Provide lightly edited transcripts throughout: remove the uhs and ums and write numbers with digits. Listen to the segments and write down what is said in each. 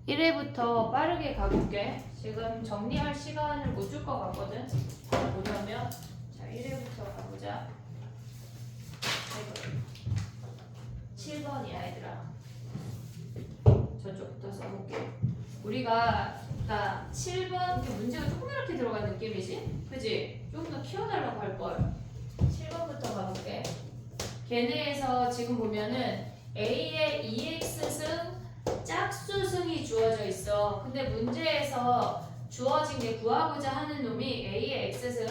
1회부터 빠르게 가볼게. 지금 정리할 시간을 못 줄 것 같거든. 보려면 자 1회부터 가보자. 7번이야 얘들아. 저쪽부터 써볼게. 우리가 7번 문제가 조그맣게 들어간 느낌이지? 그지? 좀 더 키워달라고 할걸. 7번부터 가볼게. 걔네에서 지금 보면은 A의 EX승 짝수승이 주어져 있어. 근데 문제에서 주어진 게 구하고자 하는 놈이 A의 X승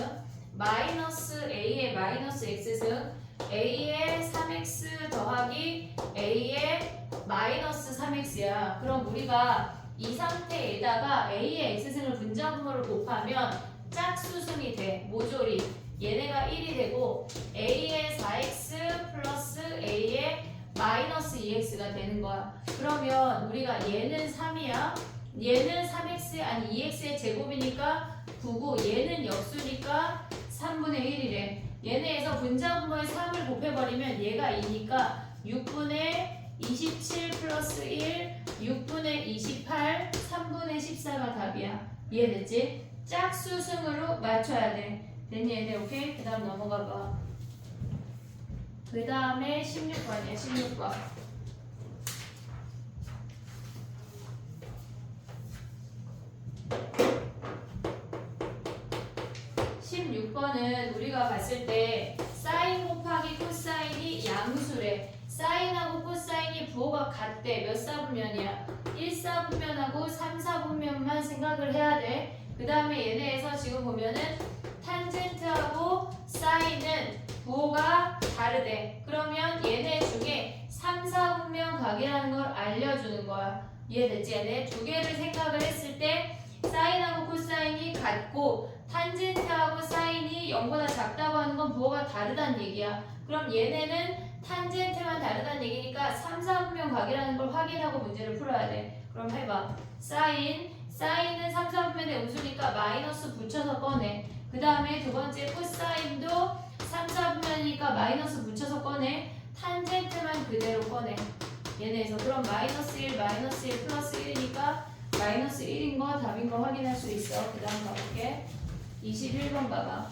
마이너스 A의 마이너스 X승 A의 3X 더하기 A의 마이너스 3X야. 그럼 우리가 이 상태에다가 A의 X승을 분자분모를 곱하면 짝수승이 돼. 모조리. 얘네가 1이 되고 A의 4X 플러스 A의 마이너스 2x가 되는 거야. 그러면 우리가 얘는 3이야. 얘는 3x 아니 2x의 제곱이니까 9고 얘는 역수니까 3분의 1이래. 얘네에서 분자분모에 3을 곱해버리면 얘가 2니까 6분의 27 플러스 1 6분의 28 3분의 14가 답이야. 이해됐지? 짝수승으로 맞춰야 돼. 됐니 얘네? 오케이? 그 다음 넘어가 봐. 그 다음에 16번이야. 16번. 16번은 우리가 봤을 때 사인 곱하기 코사인이 양수래. 사인하고 코사인이 부호가 같대. 몇 사분면이야? 1사분면하고 3사분면만 생각을 해야 돼. 그 다음에 얘네에서 지금 보면은 탄젠트하고 사인은 부호가 다르대. 그러면 얘네 중에 3, 4분면 각이라는 걸 알려주는 거야. 이해됐지? 얘네 두 개를 생각을 했을 때 사인하고 코사인이 같고 탄젠트하고 사인이 0보다 작다고 하는 건 부호가 다르다는 얘기야. 그럼 얘네는 탄젠트만 다르다는 얘기니까 3, 4분면 각이라는 걸 확인하고 문제를 풀어야 돼. 그럼 해봐. 사인은 3, 4분면의 음수니까 마이너스 붙여서 꺼내. 그 다음에 두 번째 코사인도 3, 4분면이니까 마이너스 붙여서 꺼내. 탄젠트만 그대로 꺼내. 얘네에서 그럼 마이너스 1, 마이너스 1, 플러스 1이니까 마이너스 1인 거 답인 거 확인할 수 있어. 그 다음 가볼게. 21번 봐봐.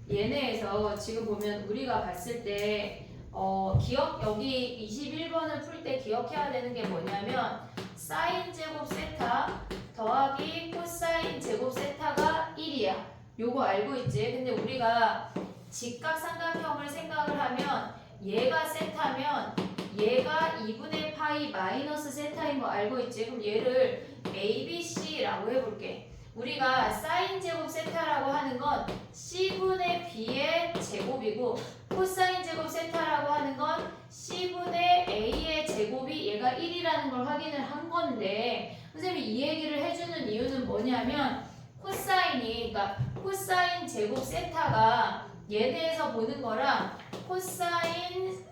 얘네에서 지금 보면 우리가 봤을 때 여기 21번을 풀 때 기억해야 되는 게 뭐냐면 사인 제곱 세타 더하기 코사인 제곱 세타가 1이야. 요거 알고 있지? 근데 우리가 직각삼각형을 생각을 하면 얘가 세타면 얘가 2분의 파이 마이너스 세타인 거 알고 있지? 그럼 얘를 ABC라고 해볼게. 우리가 사인 제곱 세타라고 하는 건 C분의 B의 제곱이고 코사인 제곱 세타라고 하는 건 C분의 A의 제곱이 얘가 1이라는 걸 확인을 한 건데 선생님이 이 얘기를 해주는 이유는 뭐냐면 그러니까 코사인 제곱 세타가 얘네에서 보는 거랑 코사인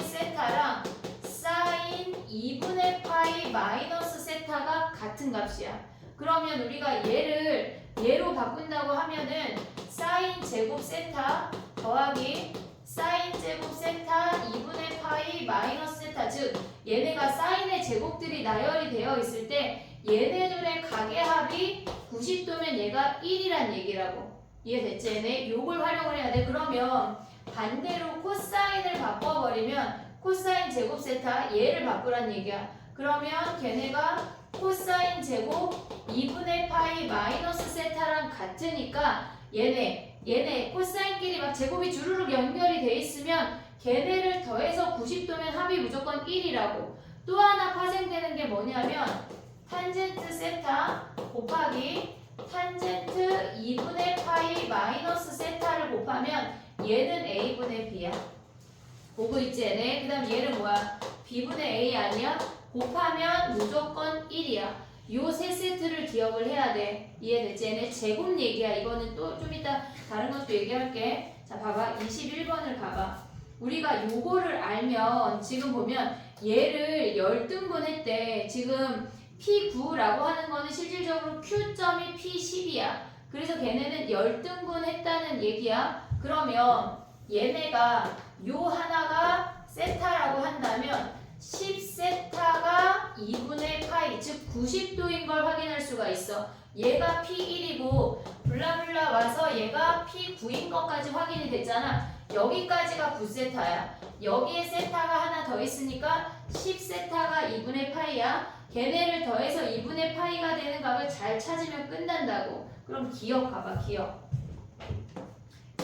세타랑 사인 2분의 파이 마이너스 세타가 같은 값이야. 그러면 우리가 얘로 바꾼다고 하면은 사인 제곱 세타 더하기 사인 제곱 세타 2분의 파이 마이너스 세타 즉 얘네가 사인의 제곱들이 나열이 되어 있을 때 얘네들의 각의 합이 90도면 얘가 1이란 얘기라고. 이해됐지? 얘네 요걸 활용을 해야 돼. 그러면 반대로 코사인을 바꿔버리면 코사인 제곱 세타 얘를 바꾸란 얘기야. 그러면 걔네가 코사인 제곱 2분의 파이 마이너스 세타랑 같으니까 얘네 코사인끼리 막 제곱이 주르륵 연결이 돼 있으면 걔네를 더해서 90도면 합이 무조건 1이라고. 또 하나 파생되는 게 뭐냐면 탄젠트 세타 곱하기 탄젠트 2분의 파이 마이너스 세타를 곱하면 얘는 A분의 B야. 보고 있지 얘네? 그 다음 얘는 뭐야? B분의 A 아니야? 곱하면 무조건 1이야. 요 세 세트를 기억을 해야 돼. 이해됐지? 얘네 제곱 얘기야. 이거는 또 좀 이따 다른 것도 얘기할게. 자 봐봐. 21번을 가봐. 우리가 요거를 알면 지금 보면 얘를 열등분 했대. 지금 P9라고 하는 거는 실질적으로 Q점이 P10이야. 그래서 걔네는 열등분 했다는 얘기야. 그러면 얘네가 요 하나가 세타라고 한다면 10세타가 2분의 파이, 즉 90도인 걸 확인할 수가 있어. 얘가 P1이고 블라블라 와서 얘가 P9인 것까지 확인이 됐잖아. 여기까지가 9세타야. 여기에 세타가 하나 더 있으니까 10세타가 2분의 파이야. 걔네를 더해서 2분의 파이가 되는 값을 잘 찾으면 끝난다고. 그럼 기억 가봐, 기억.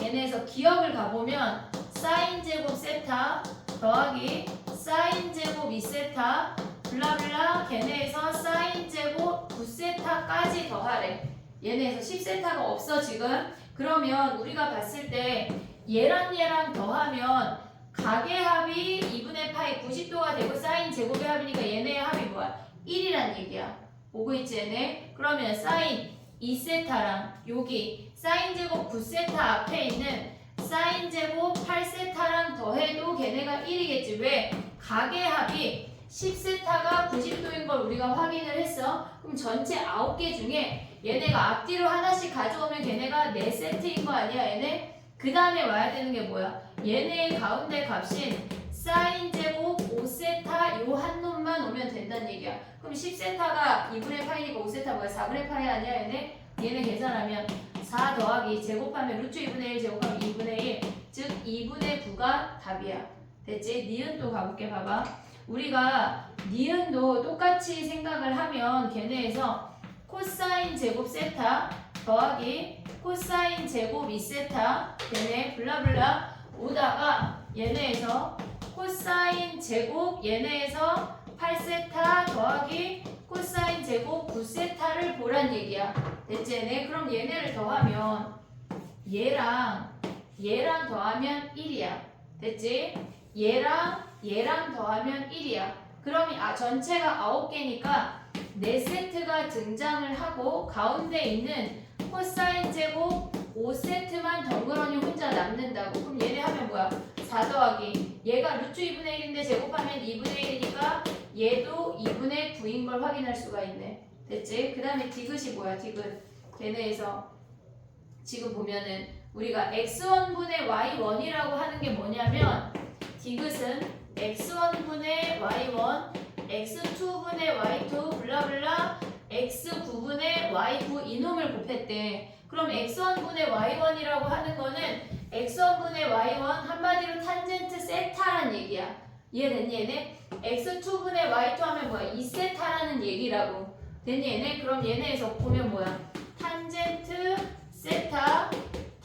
얘네에서 기억을 가보면 사인 제곱 세타 더하기 사인 제곱 2세타 블라블라 걔네에서 사인 제곱 9세타까지 더하래. 얘네에서 10세타가 없어 지금. 그러면 우리가 봤을 때 얘랑 더하면 각의 합이 2분의 파이 90도가 되고 사인 제곱의 합이니까 얘네의 합이 뭐야? 1이란 얘기야. 오고 있지 얘네? 그러면 사인 2세타랑 여기 사인 제곱 9세타 앞에 있는 사인 제곱 8세타랑 더해도 걔네가 1이겠지. 왜? 각의 합이 10세타가 90도인 걸 우리가 확인을 했어. 그럼 전체 9개 중에 얘네가 앞뒤로 하나씩 가져오면 걔네가 4세트인 거 아니야 얘네? 그 다음에 와야 되는 게 뭐야? 얘네의 가운데 값인 사인 제곱 5세타 요 한 놈만 오면 된다는 얘기야. 그럼 10세타가 2분의 파이니까 5세타 뭐야? 4분의 파이 아니야 얘네? 얘네 계산하면 4 더하기 제곱하면 루트 2분의 1 제곱하면 2분의 1 즉 2분의 9가 답이야. 됐지? 니은도 가볼게. 봐봐. 우리가 니은도 똑같이 생각을 하면 걔네에서 코사인 제곱 세타 더하기 코사인 제곱 2세타 얘네 블라블라 오다가 얘네에서 코사인 제곱 얘네에서 8세타 더하기 코사인 제곱 9세타를 보란 얘기야. 됐지 얘네? 그럼 얘네를 더하면 얘랑 더하면 1이야. 됐지? 얘랑 더하면 1이야. 그럼 전체가 9개니까 4세트가 등장을 하고 가운데 있는 코사인 제곱 5세트만 덩그러니 혼자 남는다고. 그럼 얘네 하면 뭐야? 4 더하기 얘가 루트 2분의 1인데 제곱하면 2분의 1이니까 얘도 2분의 9인 걸 확인할 수가 있네. 됐지? 그 다음에 디귿이 뭐야? 디귿. 걔네에서 지금 보면은 우리가 x1분의 y1이라고 하는 게 뭐냐면 디귿은 x1분의 y1 x2분의 y2 블라블라 x9분의 y9 이놈을 곱했대. 그럼 x1분의 y1이라고 하는 거는 x1분의 y1 한마디로 탄젠트 세타란 얘기야. 이해됐니 얘네? x2분의 y2 하면 뭐야? 2세타라는 얘기라고. 됐니 얘네? 그럼 얘네에서 보면 뭐야? 탄젠트 세타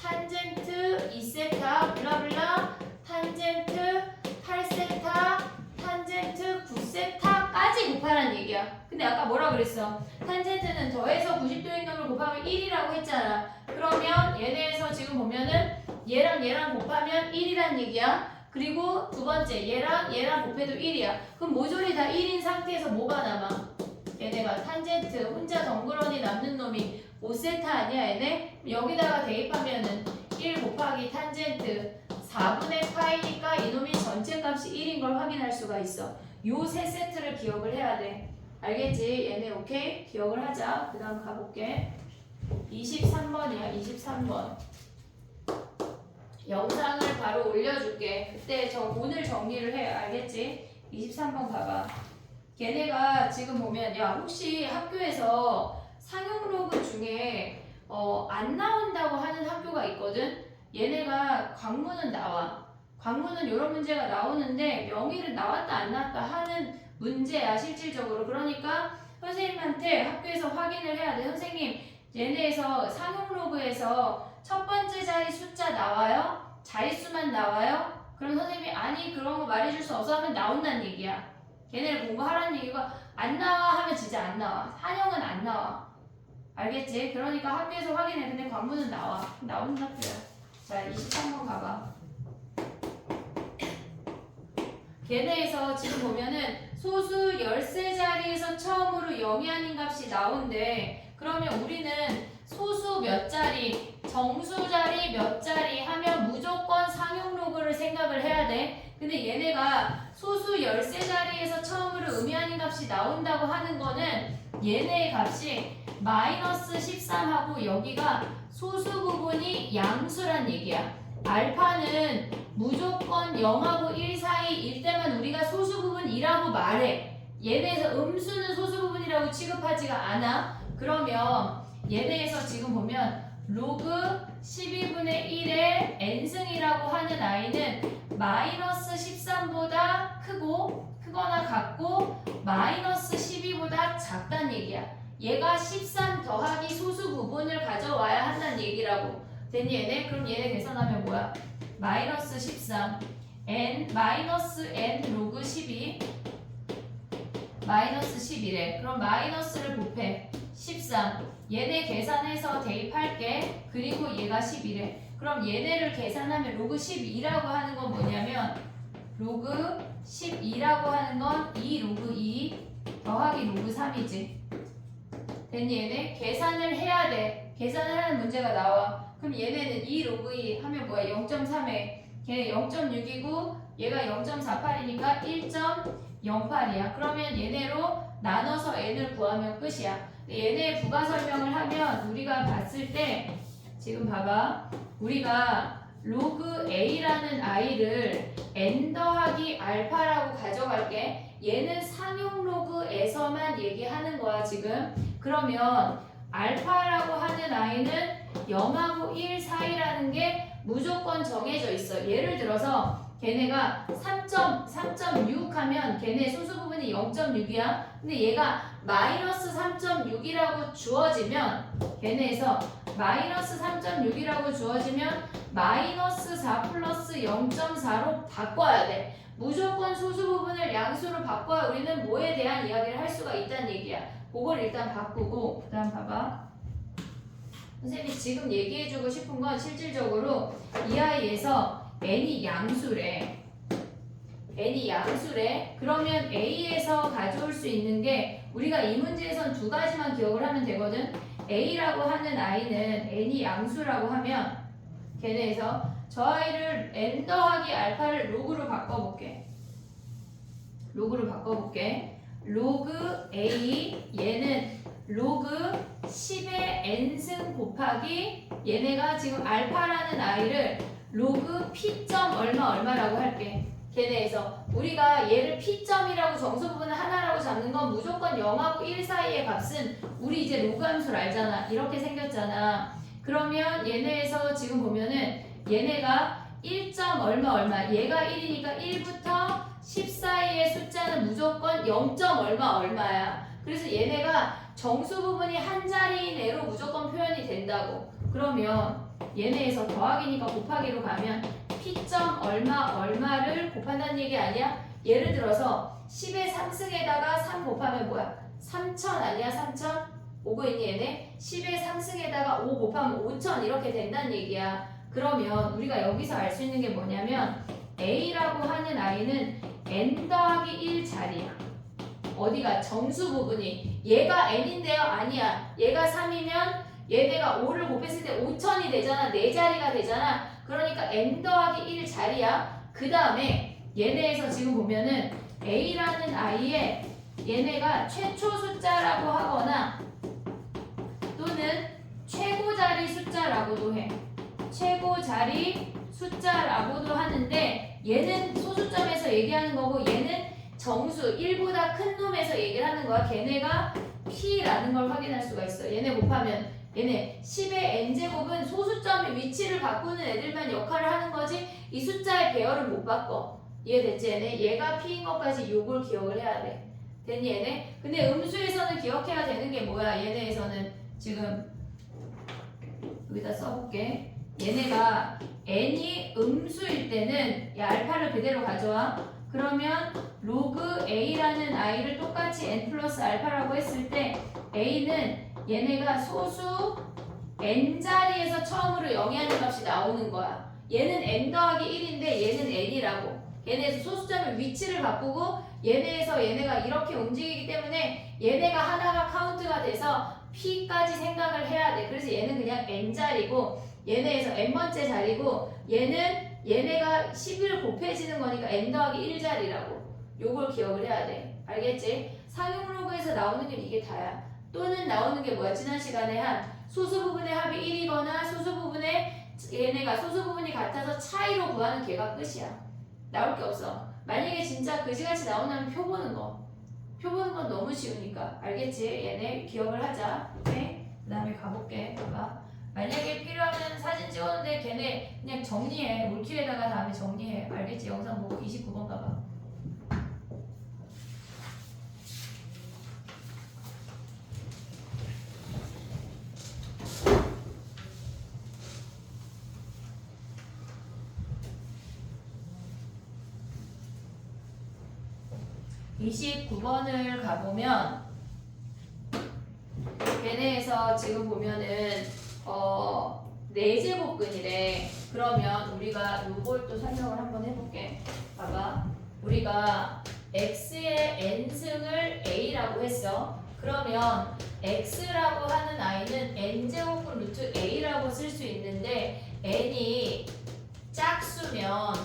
탄젠트 2세타 블라블라 탄젠트 8세타 탄젠트 9세타까지 곱하라는 얘기야. 근데 아까 뭐라 그랬어? 탄젠트는 더해서 90도인 놈을 곱하면 1이라고 했잖아. 그러면 얘네에서 지금 보면은 얘랑 곱하면 1이란 얘기야. 그리고 두 번째 얘랑 곱해도 1이야. 그럼 모조리 다 1인 상태에서 뭐가 남아? 얘네가 탄젠트 혼자 덩그러니 남는 놈이 5세타 아니야 얘네? 여기다가 대입하면은 1 곱하기 탄젠트 4분의 파이니까 이놈이 전체 값이 1인 걸 확인할 수가 있어. 요 세 세트를 기억을 해야 돼. 알겠지? 얘네 오케이? 기억을 하자. 그 다음 가볼게. 23번이야 23번. 영상을 바로 올려줄게. 그때 오늘 정리를 해. 알겠지? 23번 가봐. 걔네가 지금 보면 야 혹시 학교에서 상용 로그 중에 안 나온다고 하는 학교가 있거든? 얘네가 광문은 나와. 광문은 이런 문제가 나오는데 명의는 나왔다 안 나왔다 하는 문제야 실질적으로. 그러니까 선생님한테 학교에서 확인을 해야 돼. 선생님 얘네에서 상용 로그에서 첫 번째 자리 숫자 나와요? 자릿수만 나와요? 그럼 선생님이 아니 그런 거 말해줄 수 없어 하면 나온다는 얘기야. 걔네를 공부하라는 얘기가 안 나와 하면 진짜 안 나와. 한영은 안 나와. 알겠지? 그러니까 학교에서 확인해. 근데 관문은 나와. 나오는 학교야. 자 23번 가봐. 걔네에서 지금 보면은 소수 13자리에서 처음으로 0이 아닌 값이 나온대. 그러면 우리는 소수 몇 자리, 정수 자리 몇 자리 하면 무조건 상용 로그를 생각을 해야 돼. 근데 얘네가 소수 13자리에서 처음으로 의미 아닌 값이 나온다고 하는 거는 얘네의 값이 마이너스 13하고 여기가 소수 부분이 양수란 얘기야. 알파는 무조건 0하고 1 사이일 때만 우리가 소수 부분이라고 말해. 얘네에서 음수는 소수 부분이라고 취급하지가 않아. 그러면 얘네에서 지금 보면 로그 12분의 1의 n승이라고 하는 i는 마이너스 13보다 크거나 같고 마이너스 12보다 작다는 얘기야. 얘가 13 더하기 소수 부분을 가져와야 한다는 얘기라고. 됐니 얘네? 그럼 얘네 계산하면 뭐야? 마이너스 13 n 마이너스 n 로그 12 마이너스 11에 그럼 마이너스를 곱해 13 얘네 계산해서 대입할게. 그리고 얘가 11에 그럼 얘네를 계산하면 로그 12라고 하는 건 뭐냐면 로그 12라고 하는 건 2 로그 2 더하기 로그 3이지. 됐니 얘네? 계산을 해야 돼. 계산을 하는 문제가 나와. 그럼 얘네는 2 로그 2 하면 뭐야? 0.3에 걔 0.6이고 얘가 0.48이니까 1.08이야. 그러면 얘네로 나눠서 n을 구하면 끝이야. 얘네 부가 설명을 하면 우리가 봤을 때 지금 봐봐. 우리가 로그 a라는 i를 n 더하기 알파라고 가져갈게. 얘는 상용 로그에서만 얘기하는 거야 지금. 그러면 알파라고 하는 i는 0하고 1 사이라는 게 무조건 정해져 있어. 예를 들어서 걔네가 3.6 하면 걔네 소수 부분이 0.6이야. 근데 얘가 마이너스 3.6이라고 주어지면 걔네에서 마이너스 3.6이라고 주어지면 마이너스 4 플러스 0.4로 바꿔야 돼. 무조건 소수 부분을 양수로 바꿔야 우리는 뭐에 대한 이야기를 할 수가 있다는 얘기야. 그걸 일단 바꾸고 그 다음 봐봐. 선생님이 지금 얘기해주고 싶은 건 실질적으로 이 아이에서 n이 양수래. n이 양수래. 그러면 a에서 가져올 수 있는 게 우리가 이 문제에선 두 가지만 기억을 하면 되거든. a라고 하는 i는 n이 양수라고 하면 걔네에서 저 아이를 n 더하기 알파를 로그로 바꿔볼게. 로그 a 얘는 로그 10의 n승 곱하기 얘네가 지금 알파라는 i를 로그 p.점 얼마라고 할게. 걔네에서 우리가 얘를 p점이라고 정수 부분을 하나라고 잡는 건 무조건 0하고 1 사이의 값은 우리 이제 로그 함수를 알잖아. 이렇게 생겼잖아. 그러면 얘네에서 지금 보면은 얘네가 1점 얼마 얘가 1이니까 1부터 10 사이의 숫자는 무조건 0. 얼마야. 그래서 얘네가 정수 부분이 한 자리 내로 무조건 표현이 된다고. 그러면 얘네에서 더하기니까 곱하기로 가면 p점 얼마를 곱한다는 얘기 아니야? 예를 들어서 10의 3승에다가 3 곱하면 뭐야? 3000 아니야? 3000? 오고 있니 얘네? 10의 3승에다가 5 곱하면 5000 이렇게 된다는 얘기야. 그러면 우리가 여기서 알 수 있는 게 뭐냐면 a라고 하는 i는 n 더하기 1 자리야. 어디가? 정수 부분이. 얘가 n인데요? 아니야. 얘가 3이면 얘네가 5를 곱했을 때 5000이 되잖아. 4자리가 되잖아. 그러니까 n 더하기 1 자리야. 그 다음에 얘네에서 지금 보면은 a라는 i에 얘네가 최초 숫자라고 하거나 또는 최고 자리 숫자라고도 해. 최고 자리 숫자라고도 하는데 얘는 소수점에서 얘기하는 거고 얘는 정수 1보다 큰 놈에서 얘기를 하는 거야. 걔네가 p라는 걸 확인할 수가 있어. 얘네 곱하면 얘네 10의 n제곱은 소수점의 위치를 바꾸는 애들만 역할을 하는 거지 이 숫자의 배열을 못 바꿔. 이해됐지 얘네? 얘가 p인 것까지 요걸 기억을 해야 돼. 됐니 얘네? 근데 음수에서는 기억해야 되는 게 뭐야? 얘네에서는 지금 여기다 써볼게. 얘네가 n이 음수일 때는 이 알파를 그대로 가져와. 그러면 로그 a라는 i를 똑같이 n 플러스 알파라고 했을 때 a는 얘네가 소수 n자리에서 처음으로 영위하는 값이 나오는 거야. 얘는 n 더하기 1인데 얘는 n이라고. 얘네에서 소수점의 위치를 바꾸고 얘네에서 얘네가 이렇게 움직이기 때문에 얘네가 하나가 카운트가 돼서 p까지 생각을 해야 돼. 그래서 얘는 그냥 n자리고 얘네에서 n번째 자리고 얘네가 11 곱해지는 거니까 n 더하기 1자리라고. 요걸 기억을 해야 돼. 알겠지? 상용로그에서 나오는 게 이게 다야. 또는 나오는 게 뭐야? 지난 시간에 한 소수 부분의 합이 1이거나 소수 부분의 얘네가 소수 부분이 같아서 차이로 구하는 걔가 끝이야. 나올 게 없어. 만약에 진짜 그지같이 나온다면 표 보는 거. 표 보는 건 너무 쉬우니까. 알겠지? 얘네 기억을 하자. 오케이? 그 다음에 가볼게. 봐봐. 만약에 필요하면 사진 찍었는데 걔네 그냥 정리해. 올킬에다가 다음에 정리해. 알겠지? 영상 보고 29번 가봐. 29번을 가보면 걔네에서 지금 보면은 4제곱근이래. 그러면 우리가 요걸 또 설명을 한번 해볼게. 봐봐. 우리가 x의 n승을 a라고 했어. 그러면 x라고 하는 i는 n제곱근 루트 a라고 쓸 수 있는데 n이 짝수면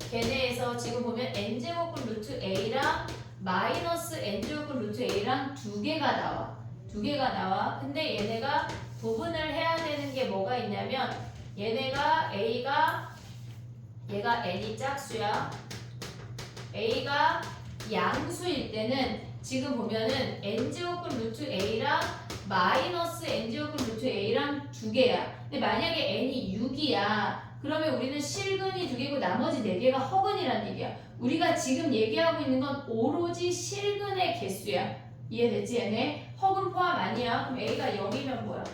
걔네에서 지금 보면 n제곱근 루트 a랑 마이너스 n제곱근 루트 a랑 두 개가 나와. 두 개가 나와. 근데 얘네가 구분을 해야 되는 게 뭐가 있냐면 얘네가 얘가 n이 짝수야. a가 양수일 때는 지금 보면은 n제곱근 루트 a랑 마이너스 n제곱근 루트 a랑 두 개야. 근데 만약에 n이 6이야. 그러면 우리는 실근이 두 개고 나머지 네 개가 허근이란 얘기야. 우리가 지금 얘기하고 있는 건 오로지 실근의 개수야. 이해됐지 얘네? 허근 포함 아니야. 그럼 a가 0이면 뭐야?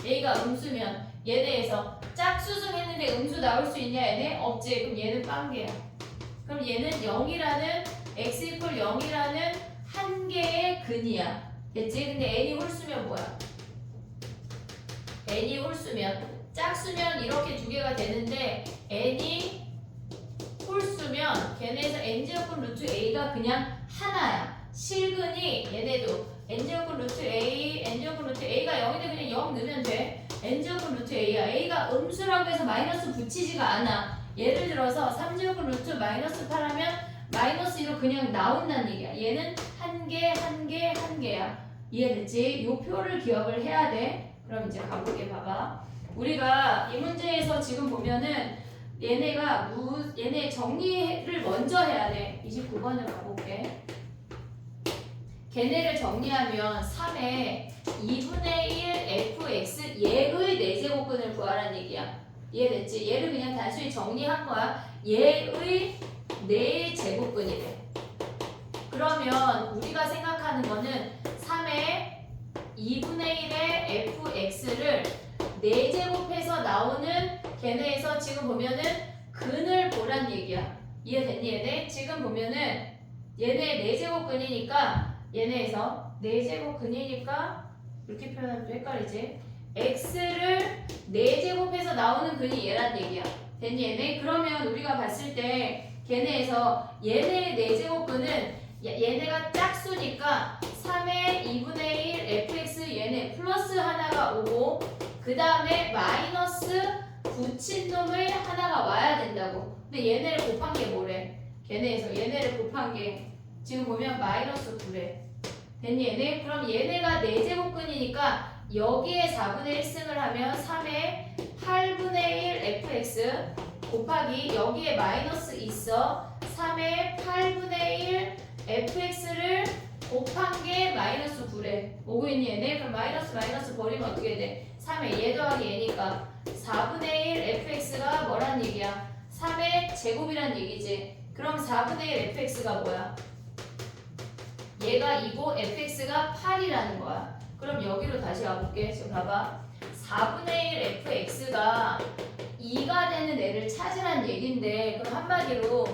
a가 음수면 얘네에서 짝수승 했는데 음수 나올 수 있냐 얘네? 없지. 그럼 얘는 빵개야. 그럼 얘는 0이라는 x 이퀄 0이라는 한 개의 근이야. 됐지? 근데 n이 홀수면 뭐야? n이 홀수면 짝수면 이렇게 두 개가 되는데 n이 홀수면 걔네에서 n제곱근 루트 a가 그냥 하나야. 실근이 얘네도 n제곱근 루트 a, n제곱근 루트 a가 0인데 그냥 0 넣으면 돼. n제곱근 루트 a야. a가 음수라고 해서 마이너스 붙이지가 않아. 예를 들어서 3제곱근 루트 마이너스 8 하면 마이너스 1로 그냥 나온다는 얘기야. 얘는 한 개, 한 개, 한 개야. 이해됐지? 요 표를 기억을 해야 돼. 그럼 이제 가볼게. 봐봐. 우리가 이 문제에서 지금 보면은 얘네 정리를 먼저 해야 돼. 29번을 가볼게. 걔네를 정리하면 3에 2분의 1 fx 얘의 4제곱근을 구하라는 얘기야. 이해됐지? 얘를 그냥 단순히 정리한 거야. 얘의 4제곱근이래. 그러면 우리가 생각하는 거는 3에 2분의 1의 fx를 4제곱해서 나오는 걔네에서 지금 보면은 근을 보란 얘기야. 이해됐니 얘네? 지금 보면은 얘네 4제곱근이니까 얘네에서 4제곱근이니까 이렇게 표현하면 좀 헷갈리지? x를 4제곱해서 나오는 근이 얘란 얘기야. 됐니 얘네? 그러면 우리가 봤을 때 걔네에서 얘네의 4제곱근은 얘네가 짝수니까 3의 2분의 1 fx 얘네 플러스 하나가 오고 그 다음에 마이너스 붙인 놈을 하나가 와야 된다고. 근데 얘네를 곱한 게 뭐래? 걔네에서 얘네를 곱한 게 지금 보면 마이너스 9래. 됐니 얘네? 그럼 얘네가 4제곱근이니까 여기에 4분의 1승을 하면 3의 8분의 1 fx 곱하기 여기에 마이너스 있어 3의 8분의 1 fx를 곱한 게 마이너스 9래. 오고 있니 얘네? 그럼 마이너스 마이너스 버리면 어떻게 돼? 3의 얘 더하기 얘니까 4분의 1 fx가 뭐란 얘기야? 3의 제곱이란 얘기지. 그럼 4분의 1 fx가 뭐야? 얘가 2고 fx가 8이라는 거야. 그럼 여기로 다시 가볼게. 지금 봐봐. 4분의 1 fx가 2가 되는 애를 찾으란 얘긴데 그럼 한마디로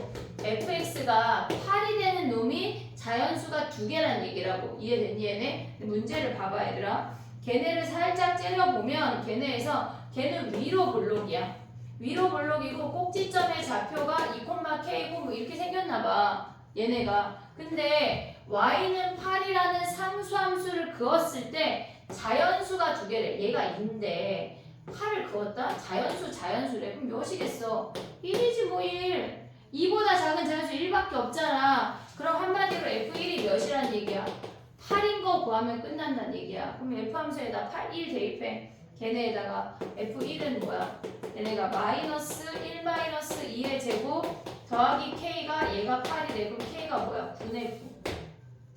fx가 8이 되는 놈이 자연수가 2개란 얘기라고. 이해됐니 얘네? 근데 문제를 봐봐 얘들아. 걔네를 살짝 째려보면 걔는 위로 볼록이야. 위로 볼록이고 꼭지점의 좌표가 2,k고 뭐 이렇게 생겼나봐 얘네가. 근데 y는 8이라는 상수함수를 그었을 때 자연수가 2개래. 얘가 2인데 8을 그었다? 자연수래. 그럼 몇이겠어? 1이지 뭐 1. 2보다 작은 자연수 1밖에 없잖아. 그럼 한마디로 F1이 몇이란 얘기야? 8인 거 구하면 끝난다는 얘기야. 그럼 F 함수에다 8, 1 대입해. 걔네에다가 F1은 뭐야? 얘네가 마이너스 1 마이너스 2의 제곱 더하기 K가 얘가 8이 되고 K가 뭐야? 9네 9.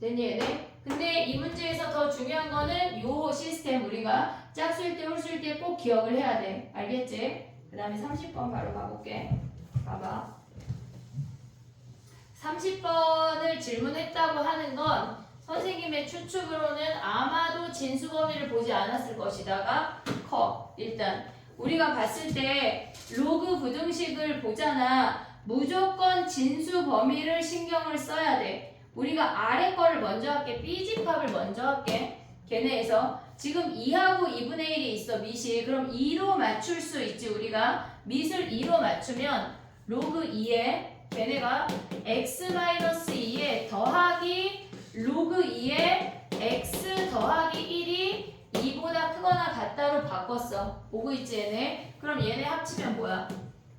됐니 얘네? 근데 이 문제에서 더 중요한 거는 요 시스템 우리가 짝수일 때 홀수일 때 꼭 기억을 해야 돼. 알겠지? 그 다음에 30번 바로 가볼게. 봐봐. 30번을 질문했다고 하는 건 선생님의 추측으로는 아마도 진수 범위를 보지 않았을 것이다가 커. 일단 우리가 봤을 때 로그 부등식을 보잖아. 무조건 진수 범위를 신경을 써야 돼. 우리가 아래 거를 먼저 할게. B집합을 먼저 할게. 걔네에서 지금 2하고 2분의 1이 있어. 미시. 그럼 2로 맞출 수 있지. 우리가 밑을 2로 맞추면 로그 2에 걔네가 x-2에 더하기 로그 2에 x 더하기 1이 2보다 크거나 같다로 바꿨어. 보고 있지 얘네? 그럼 얘네 합치면 뭐야?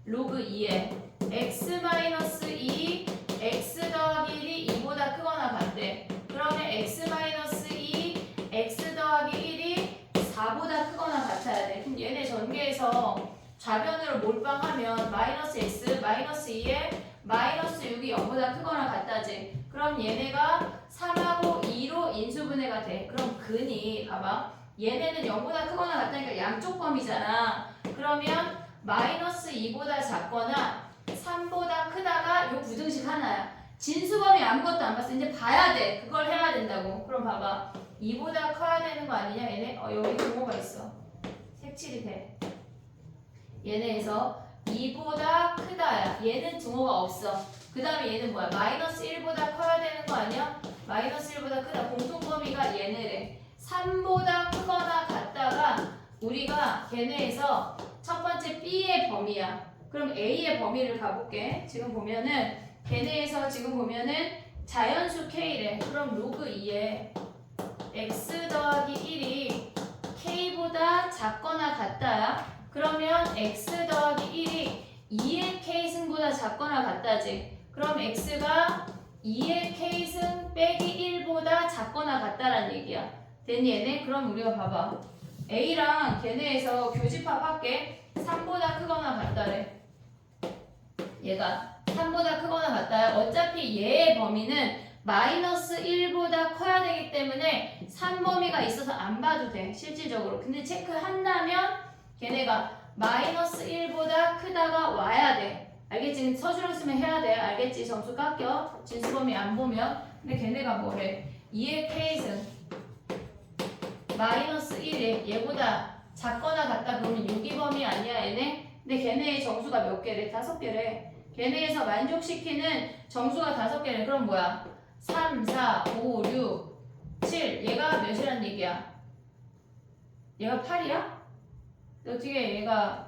로그 2에 x-2 x 더하기 1이 2보다 크거나 같대. 그러면 x-2 x 더하기 1이 4보다 크거나 같아야 돼. 그럼 얘네 전개해서 좌변으로 몰빵하면 마이너스 x 마이너스 2에 마이너스 6이 0보다 크거나 같다지. 그럼 얘네가 3하고 2로 인수분해가 돼. 그럼 근이 봐봐. 얘네는 0보다 크거나 같다니까 양쪽 범위잖아. 그러면 마이너스 2보다 작거나 3보다 크다가 요 부등식 하나야. 진수범위 아무것도 안 봤어. 이제 봐야 돼. 그걸 해야 된다고. 그럼 봐봐. 2보다 커야 되는 거 아니냐 얘네? 여기 동호가 있어. 색칠이 돼. 얘네에서 2보다 크다야. 얘는 등호가 없어. 그 다음에 얘는 뭐야? 마이너스 1보다 커야 되는 거 아니야? 마이너스 1보다 크다. 공통범위가 얘네래. 3보다 크거나 같다가 우리가 걔네에서 첫 번째 B의 범위야. 그럼 A의 범위를 가볼게. 지금 보면은 걔네에서 지금 보면은 자연수 K래. 그럼 로그 2에 X 더하기 1이 K보다 작거나 같다야. 그러면 x 더하기 1이 2의 k승보다 작거나 같다지. 그럼 x가 2의 k승 빼기 1보다 작거나 같다라는 얘기야. 됐니 얘네? 그럼 우리가 봐봐. A랑 걔네에서 교집합할게. 3보다 크거나 같다래. 얘가 3보다 크거나 같다야. 어차피 얘의 범위는 마이너스 1보다 커야 되기 때문에 3범위가 있어서 안 봐도 돼. 실질적으로. 근데 체크한다면 걔네가 마이너스 1보다 크다가 와야 돼. 알겠지? 서술형 쓰면 해야 돼. 알겠지? 점수 깎여. 진수범위 안 보면. 근데 걔네가 뭐래? 2의 k승 마이너스 1이 얘보다 작거나 같다 그러면 6이 범위 아니야 얘네? 근데 걔네의 정수가 몇 개래? 5개래. 걔네에서 만족시키는 정수가 5개래. 그럼 뭐야? 3, 4, 5, 6, 7 얘가 몇이란 얘기야? 얘가 8이야? 어떻게 얘가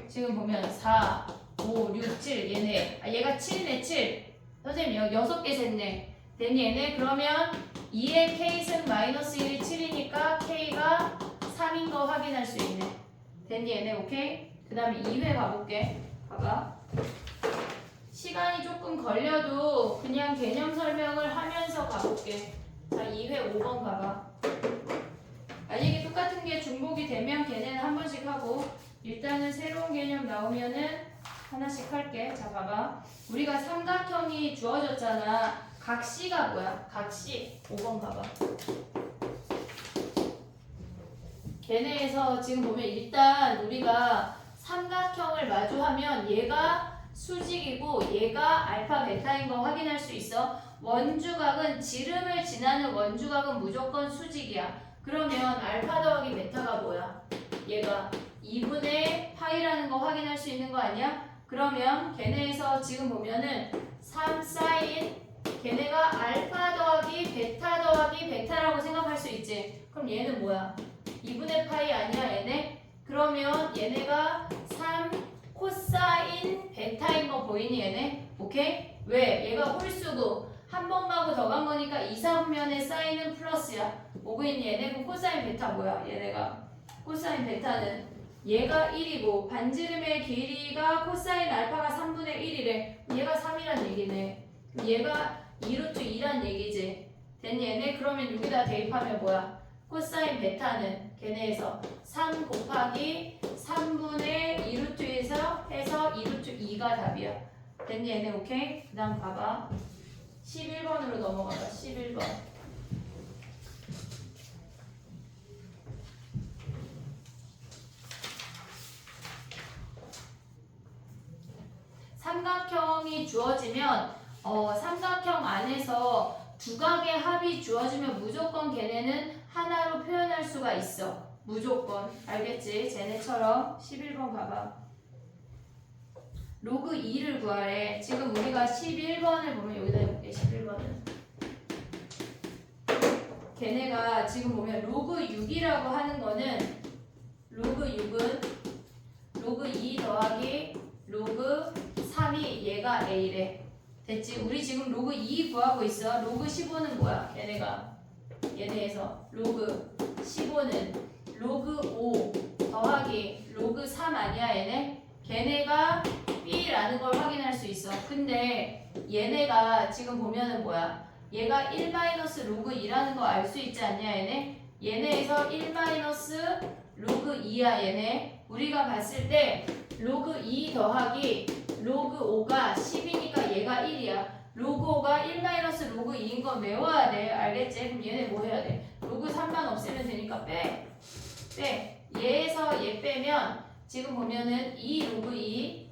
지금 보면 4, 5, 6, 7 얘네 얘가 7이네 7 선생님 6개 셌네. 됐니 얘네? 그러면 2의 k승 마이너스 1이 7이니까 k가 3인 거 확인할 수 있네. 됐니 얘네? 오케이? 그 다음에 2회 가볼게. 봐봐. 시간이 조금 걸려도 그냥 개념 설명을 하면서 가볼게. 자 2회 5번 가봐. 만약에 똑같은 게 중복이 되면 걔네는 한 번씩 하고 일단은 새로운 개념 나오면은 하나씩 할게. 자 봐봐. 우리가 삼각형이 주어졌잖아. 각시가 뭐야? 각시 5번 가봐. 걔네에서 지금 보면 일단 우리가 삼각형을 마주하면 얘가 수직이고 얘가 알파 베타인 거 확인할 수 있어. 원주각은 지름을 지나는 원주각은 무조건 수직이야. 그러면 알파 더하기 베타가 뭐야? 얘가 2분의 파이라는 거 확인할 수 있는 거 아니야? 그러면 걔네에서 지금 보면은 3 사인 걔네가 알파 더하기 베타라고 생각할 수 있지. 그럼 얘는 뭐야? 2분의 파이 아니야 얘네? 그러면 얘네가 3 코사인 베타인 거 보이니 얘네? 오케이? 왜? 얘가 홀수고 한 번 가고 더 간 거니까 2, 3면의 사인은 플러스야. 오고 있니 얘네? 그럼 코사인 베타 뭐야? 얘네가 코사인 베타는 얘가 1이고 반지름의 길이가 코사인 알파가 3분의 1이래. 얘가 3이란 얘기네. 그럼 얘가 2루트 2란 얘기지. 됐니 얘네? 그러면 여기다 대입하면 뭐야? 코사인 베타는 걔네에서 3 곱하기 3분의 2루트에서 해서 2루트 2가 답이야. 됐니 얘네? 오케이? 그 다음 봐봐. 11번으로 넘어가봐. 11번. 삼각형이 주어지면 삼각형 안에서 두 각의 합이 주어지면 무조건 걔네는 하나로 표현할 수가 있어. 무조건. 알겠지? 쟤네처럼 11번 봐봐. 로그 2를 구하래. 지금 우리가 11번을 보면 여기다 해볼게. 11번은 걔네가 지금 보면 로그 6이라고 하는 거는 로그 6은 로그 2 더하기 로그 3이 얘가 A래. 됐지? 우리 지금 로그 2 구하고 있어. 로그 15는 뭐야? 얘네에서 로그 15는 로그 5 더하기 로그 3 아니야 얘네? 걔네가 B라는 걸 확인할 수 있어. 근데 얘네가 지금 보면은 뭐야? 얘가 1 로그 2라는 거 알 수 있지 않냐 얘네? 얘네에서 1 로그 2야 얘네. 우리가 봤을 때 로그 2 더하기 로그 5가 10이니까 얘가 1이야. 로그 5가 1 로그 2인 건 외워야 돼. 알겠지? 그럼 얘네 뭐 해야 돼? 로그 3만 없애면 되니까 빼. 얘에서 얘 빼면 지금 보면은 2 로그 2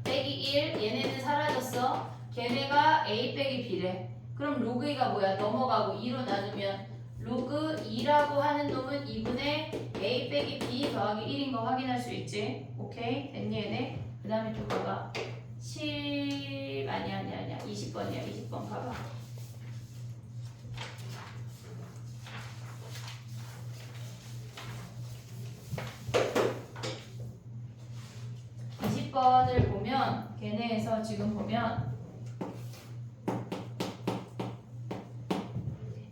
빼기 1 얘네는 사라졌어. 걔네가 A 빼기 B래. 그럼 로그 2가 뭐야? 넘어가고 2로 나누면 로그 2라고 하는 놈은 2분의 A 빼기 B 더하기 1인 거 확인할 수 있지. 오케이? 됐니 얘네? 그 다음에 또 봐봐. 10 아니야 20번이야. 20번 봐봐. 번을 보면 걔네에서 지금 보면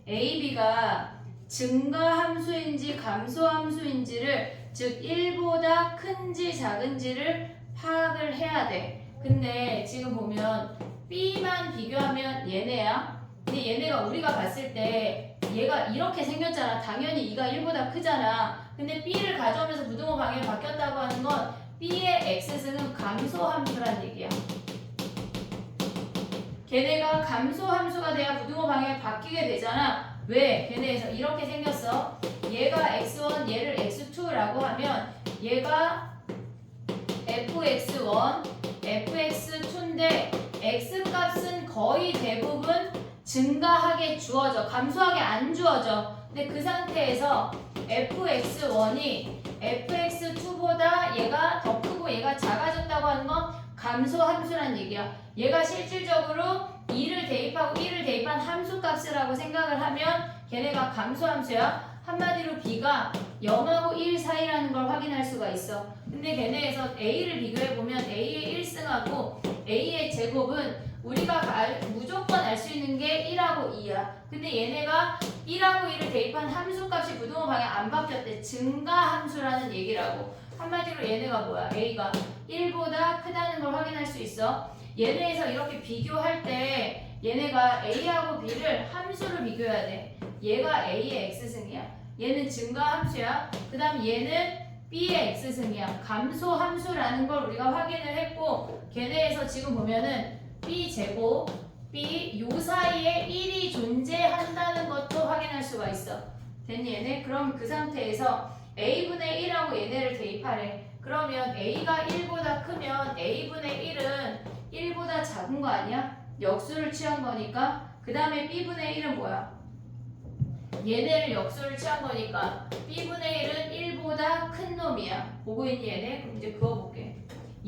A, B가 증가함수인지 감소함수인지를 즉 1보다 큰지 작은지를 파악을 해야 돼. 근데 지금 보면 B만 비교하면 얘네야. 근데 얘네가 우리가 봤을 때 얘가 이렇게 생겼잖아. 당연히 2가 1보다 크잖아. 근데 B를 가져오면서 부등호 방향이 바뀌었다고 하는 건 B의 X승은 감소함수란 얘기야. 걔네가 감소함수가 돼야 부등호 방향이 바뀌게 되잖아. 왜? 걔네에서 이렇게 생겼어. 얘가 X1, 얘를 X2라고 하면 얘가 fx1, fx2인데 x값은 거의 대부분 증가하게 주어져. 감소하게 안 주어져. 근데 그 상태에서 fx1이 fx2보다 얘가 더 크고 얘가 작아졌다고 하는 건 감소함수란 얘기야. 얘가 실질적으로 2를 대입하고 1을 대입한 함수값이라고 생각을 하면 걔네가 감소함수야. 한마디로 B가 0하고 1 사이라는 걸 확인할 수가 있어. 근데 걔네에서 A를 비교해보면 A의 1승하고 A의 제곱은 우리가 무조건 알 수 있는 게 1하고 2야. 근데 얘네가 1하고 2를 대입한 함수값이 부등호 방향 안 바뀌었대. 증가함수라는 얘기라고. 한마디로 얘네가 뭐야? A가 1보다 크다는 걸 확인할 수 있어. 얘네에서 이렇게 비교할 때 얘네가 A하고 B를 함수로 비교해야 돼. 얘가 A의 X승이야. 얘는 증가함수야. 그 다음 얘는 B의 X승이야. 감소함수라는 걸 우리가 확인을 했고 걔네에서 지금 보면은 B제곱, B 요 사이에 1이 존재한다는 것도 확인할 수가 있어. 됐니 얘네? 그럼 그 상태에서 A분의 1하고 얘네를 대입하래. 그러면 A가 1보다 크면 A분의 1은 1보다 작은 거 아니야? 역수를 취한 거니까. 그 다음에 B분의 1은 뭐야? 얘네를 역수를 취한 거니까 B분의 1은 1보다 큰 놈이야. 보고 있니 얘네? 그럼 이제 그어볼게.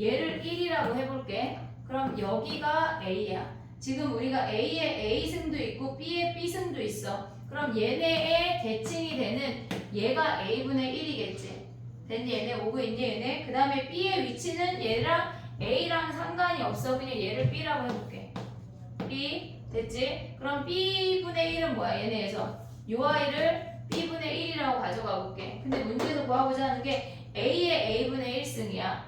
얘를 1이라고 해볼게. 그럼 여기가 A야. 지금 우리가 A의 A승도 있고 B의 B승도 있어. 그럼 얘네의 대칭이 되는 얘가 A분의 1이겠지. 됐니 얘네? 오고 있니 얘네? 그 다음에 B의 위치는 얘랑 A랑 상관이 없어. 그냥 얘를 B라고 해볼게. B 됐지? 그럼 B분의 1은 뭐야 얘네에서? 요 아이를 B분의 1이라고 가져가 볼게. 근데 문제에서 구하고자 하는 게 A의 A분의 1승이야.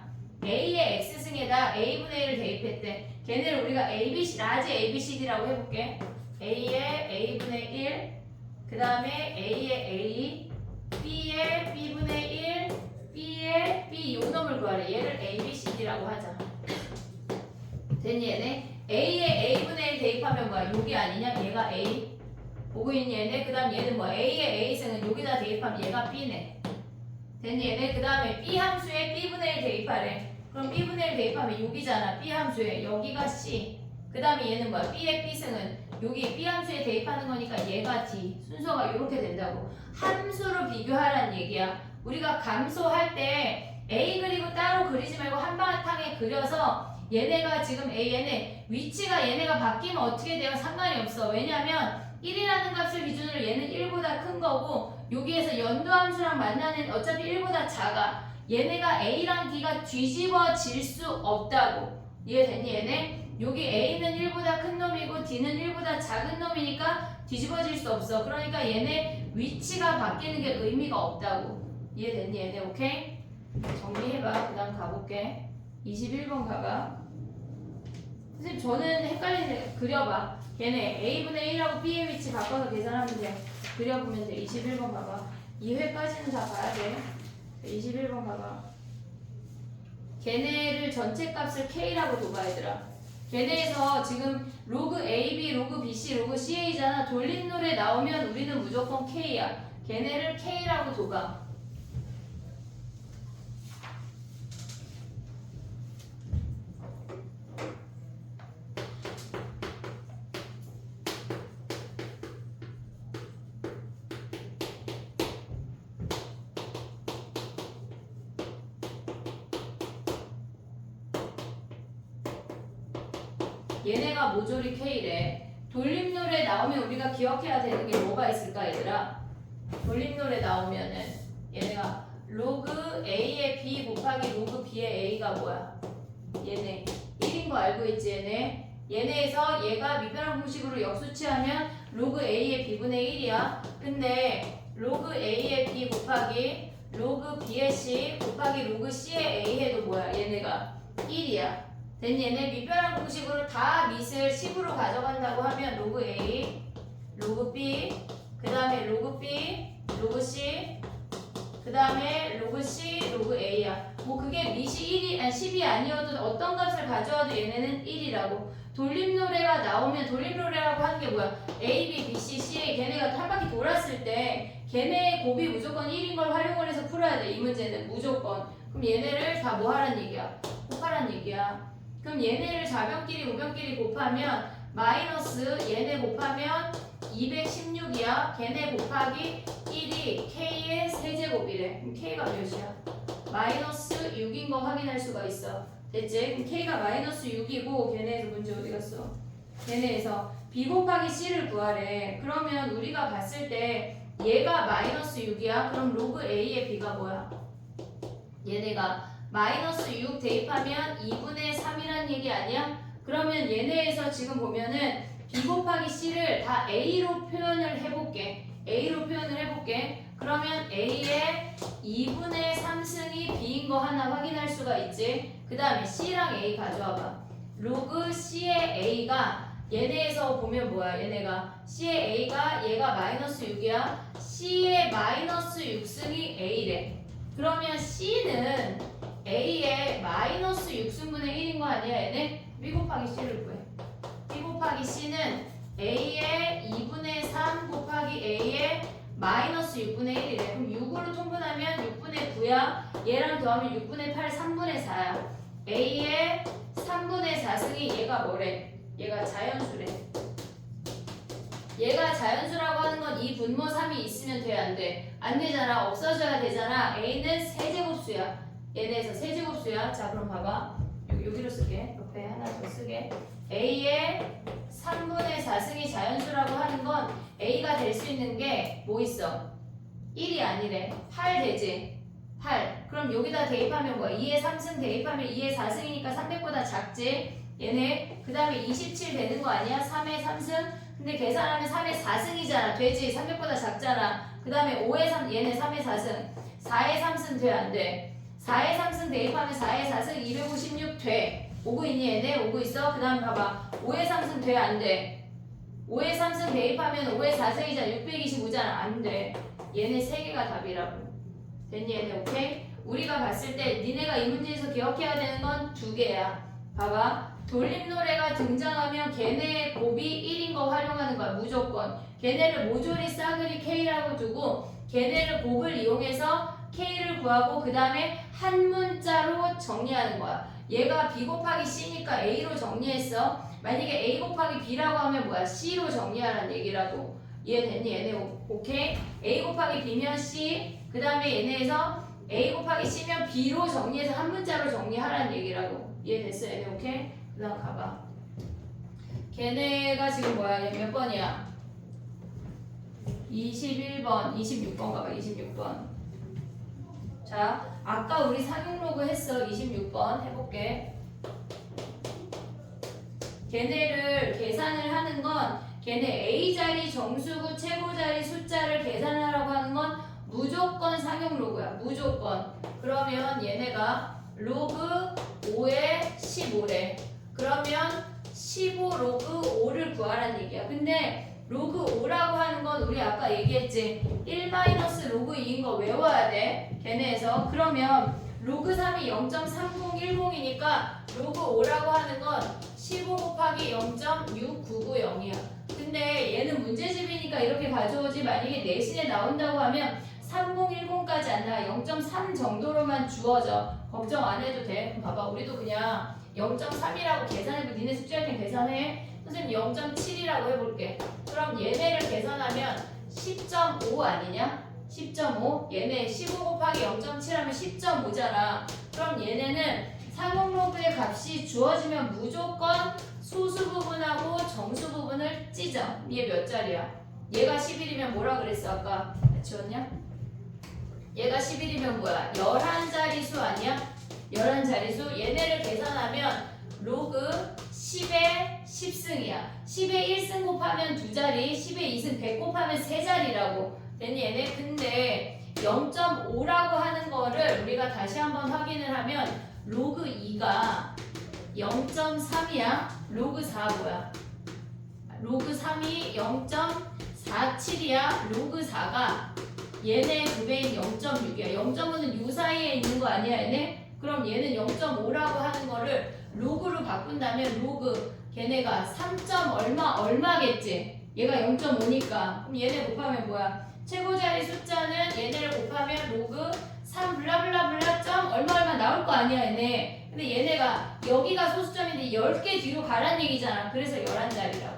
A의 X승에다 A분의 1을 대입했대. 걔네를 우리가 ABC, 라지 ABCD라고 해볼게. A의 A분의 1, 그 다음에 A의 A, B의 B분의 1, B의 B 요 놈을 구하래. 얘를 ABCD라고 하자. 됐니 얘네? A의 A분의 1 대입하면 뭐야? 여기 아니냐? 얘가 A. 보고 있니 얘네? 그 다음 얘는 뭐야? A의 A승은 여기다 대입하면 얘가 B네. 됐니 얘네? 그 다음에 B 함수에 B분의 1 대입하래. 그럼 B분의 1 대입하면 여기잖아. B 함수에 여기가 C. 그 다음에 얘는 뭐야? B의 B승은 여기 B 함수에 대입하는 거니까 얘가 D. 순서가 이렇게 된다고. 함수로 비교하라는 얘기야. 우리가 감소할 때 A 그리고 따로 그리지 말고 한바탕에 그려서 얘네가 지금 얘네 위치가 얘네가 바뀌면 어떻게 돼요? 상관이 없어. 왜냐면 1이라는 값을 기준으로 얘는 1보다 큰 거고 여기에서 연도함수랑 만나는 어차피 1보다 작아. 얘네가 A랑 D가 뒤집어질 수 없다고. 이해됐니 얘네? 여기 A는 1보다 큰 놈이고 D는 1보다 작은 놈이니까 뒤집어질 수 없어. 그러니까 얘네 위치가 바뀌는 게 의미가 없다고. 이해됐니 얘네? 오케이? 정리해봐. 그 다음 가볼게. 21번 가봐. 선생님 저는 헷갈리는데 그려봐. 걔네 A분의 1하고 B의 위치 바꿔서 계산하면 돼. 그려보면 돼. 21번 가봐. 2회까지는 다 봐야 돼. 21번 가봐. 걔네를 전체 값을 K라고 둬봐 얘들아. 걔네에서 지금 로그 AB, 로그 BC, 로그 CA잖아. 돌림노래 나오면 우리는 무조건 K야. 걔네를 K라고 둬봐. 얘네가 모조리 K래. 돌림노래 나오면 우리가 기억해야 되는 게 뭐가 있을까 얘들아? 돌림노래 나오면은 얘네가 로그 A의 B 곱하기 로그 B의 A가 뭐야? 얘네 1인 거 알고 있지 얘네? 얘네에서 얘가 미변환 공식으로 역수치하면 로그 A의 B분의 1이야. 근데 로그 A의 B 곱하기 로그 B의 C 곱하기 로그 C의 A 해도 뭐야? 얘네가 1이야. 된 얘네 미변환 공식으로 다 밑을 10으로 가져간다고 하면 로그 A, 로그 B, 그 다음에 로그 B, 로그 C, 그 다음에 로그 C, 로그 A야. 뭐 그게 밑이 10이 아니어도 어떤 값을 가져와도 얘네는 1이라고. 돌림노래가 나오면 돌림노래라고 하는 게 뭐야? A, B, B, C, C, A 걔네가 한 바퀴 돌았을 때 걔네의 곱이 무조건 1인 걸 활용을 해서 풀어야 돼. 이 문제는 무조건. 그럼 얘네를 다 뭐 하란 얘기야? 곱하란 얘기야. 그럼 얘네를 좌변끼리 우변끼리 곱하면 마이너스 얘네 곱하면 216이야. 걔네 곱하기 1이 K의 세제곱이래. 그럼 K가 몇이야? 마이너스 6인 거 확인할 수가 있어. 됐지? 그럼 K가 마이너스 6이고 걔네에서 문제 어디 갔어? 걔네에서 B 곱하기 C를 구하래. 그러면 우리가 봤을 때 얘가 마이너스 6이야. 그럼 로그 A의 B가 뭐야? 얘네가 마이너스 6 대입하면 2분의 3이란 얘기 아니야? 그러면 얘네에서 지금 보면은 B 곱하기 C를 다 A로 표현을 해볼게. A로 표현을 해볼게. 그러면 A의 2분의 3승이 B인 거 하나 확인할 수가 있지. 그 다음에 C랑 A 가져와봐. 로그 C의 A가 얘네에서 보면 뭐야? 얘네가 C의 A가 얘가 마이너스 6이야. C의 마이너스 6승이 A래. 그러면 C는 A의 마이너스 6승분의 1인 거 아니야 얘네? B 곱하기 C를 구해. B 곱하기 C는 A의 2분의 3 곱하기 A의 마이너스 6분의 1이래. 그럼 6으로 통분하면 6분의 9야. 얘랑 더하면 6분의 8, 3분의 4야. A의 3분의 4승이 얘가 뭐래? 얘가 자연수래. 얘가 자연수라고 하는 건 이 분모 3이 있으면 돼, 안 돼? 안 되잖아. 없어져야 되잖아. A는 세제곱수야. 얘네에서 세제곱수야. 자, 그럼 봐봐. 여기로 쓸게. 옆에 하나 더 쓰게. A의 3분의 4승이 자연수라고 하는 건 A가 될 수 있는 게 뭐 있어? 1이 아니래. 8 되지? 8. 그럼 여기다 대입하면 뭐야? 2의 3승 대입하면 2의 4승이니까 300보다 작지? 얘네 그 다음에 27 되는 거 아니야? 3의 3승? 근데 계산하면 3의 4승이잖아. 되지? 300보다 작잖아. 그 다음에 5의 3, 얘네 3의 4승. 4의 3승 돼? 안 돼? 4의 3승 대입하면 4의 4승 256 돼. 오고 있니 얘네? 오고 있어? 그 다음 봐봐. 5의 3승 돼? 안 돼? 5의 3승 대입하면 5의 4승이잖아. 625잖아. 안 돼. 얘네 3개가 답이라고. 됐니 얘네? 오케이? 우리가 봤을 때 니네가 이 문제에서 기억해야 되는 건 2개야. 봐봐. 돌림노래가 등장하면 걔네의 곱이 1인 거 활용하는 거야. 무조건. 걔네를 모조리 싸그리 K라고 두고 걔네를 곱을 이용해서 K를 구하고 그 다음에 한 문자로 정리하는 거야. 얘가 B 곱하기 C니까 A로 정리했어. 만약에 A 곱하기 B라고 하면 뭐야? C로 정리하라는 얘기라고. 이해됐니? 얘네 오케이? A 곱하기 B면 C 그 다음에 얘네에서 A 곱하기 C면 B로 정리해서 한 문자로 정리하라는 얘기라고. 이해됐어? 얘네 오케이? 그 다음 가봐. 걔네가 지금 뭐야? 얘 몇 번이야? 21번, 26번 가봐. 26번. 자, 아까 우리 상용로그 했어. 26번 해볼게. 걔네를 계산을 하는 건 걔네 A자리 정수구 최고자리 숫자를 계산하라고 하는 건 무조건 상용로그야. 무조건. 그러면 얘네가 로그 5에 15래. 그러면 15 로그 5를 구하라는 얘기야. 근데 로그 5라고 하는 건 우리 아까 얘기했지. 1 마이너스 로그 2인 거 외워야 돼. 걔네에서. 그러면 로그 3이 0.3010이니까 로그 5라고 하는 건 15 곱하기 0.6990이야. 근데 얘는 문제집이니까 이렇게 가져오지. 만약에 내신에 나온다고 하면 3010까지 안 나와. 0.3 정도로만 주어져. 걱정 안 해도 돼. 그럼 봐봐. 우리도 그냥 0.3이라고 계산해보. 니네 숙제할 땐 계산해. 선생님 0.7이라고 해볼게. 그럼 얘네를 계산하면 10.5 아니냐? 10.5? 얘네 15 곱하기 0.7 하면 10.5잖아. 그럼 얘네는 상용로그의 값이 주어지면 무조건 소수 부분하고 정수 부분을 찢어. 얘 몇 자리야? 얘가 11이면 뭐라 그랬어 아까? 지웠냐? 얘가 11이면 뭐야? 11자리수 아니야? 11자리수? 얘네를 계산하면 로그 10의 10승이야. 10의 1승 곱하면 2자리, 10의 2승 100 곱하면 3자리라고. 됐니 얘네? 근데 0.5라고 하는 거를 우리가 다시 한번 확인을 하면 로그 2가 0.3이야. 로그 4 뭐야? 로그 3이 0.47이야. 로그 4가 얘네 2배인 0.6이야. 0.5는 요 사이에 있는 거 아니야 얘네? 그럼 얘는 0.5라고 하는 거를 로그로 바꾼다면 로그 걔네가 3. 얼마겠지? 얘가 0.5니까 그럼 얘네 곱하면 뭐야? 최고자리 숫자는 얘네를 곱하면 로그 3 블라블라블라 점 얼마 나올 거 아니야 얘네. 근데 얘네가 여기가 소수점인데 10개 뒤로 가란 얘기잖아. 그래서 11자리라고.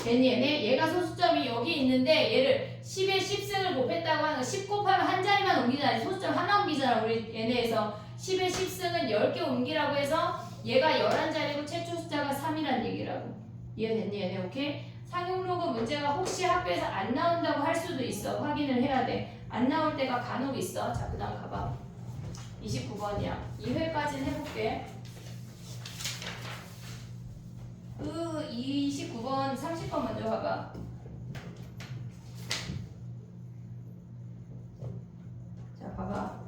됐니 얘네? 얘가 소수점이 여기 있는데 얘를 10에 10승을 곱했다고 하는 거 10 곱하면 한 자리만 옮기잖아. 소수점 하나 옮기잖아 우리 얘네에서. 10에 10승은 10개 옮기라고 해서 얘가 11자리고 최초 숫자가 3이란 얘기라고. 이해됐니 얘네? 오케이? 상용로그 문제가 혹시 학교에서 안 나온다고 할 수도 있어. 확인을 해야 돼. 안 나올 때가 간혹 있어. 자, 그 다음 가봐. 29번이야. 2회까지는 해볼게. 29번, 30번 먼저 가봐. 자, 봐봐.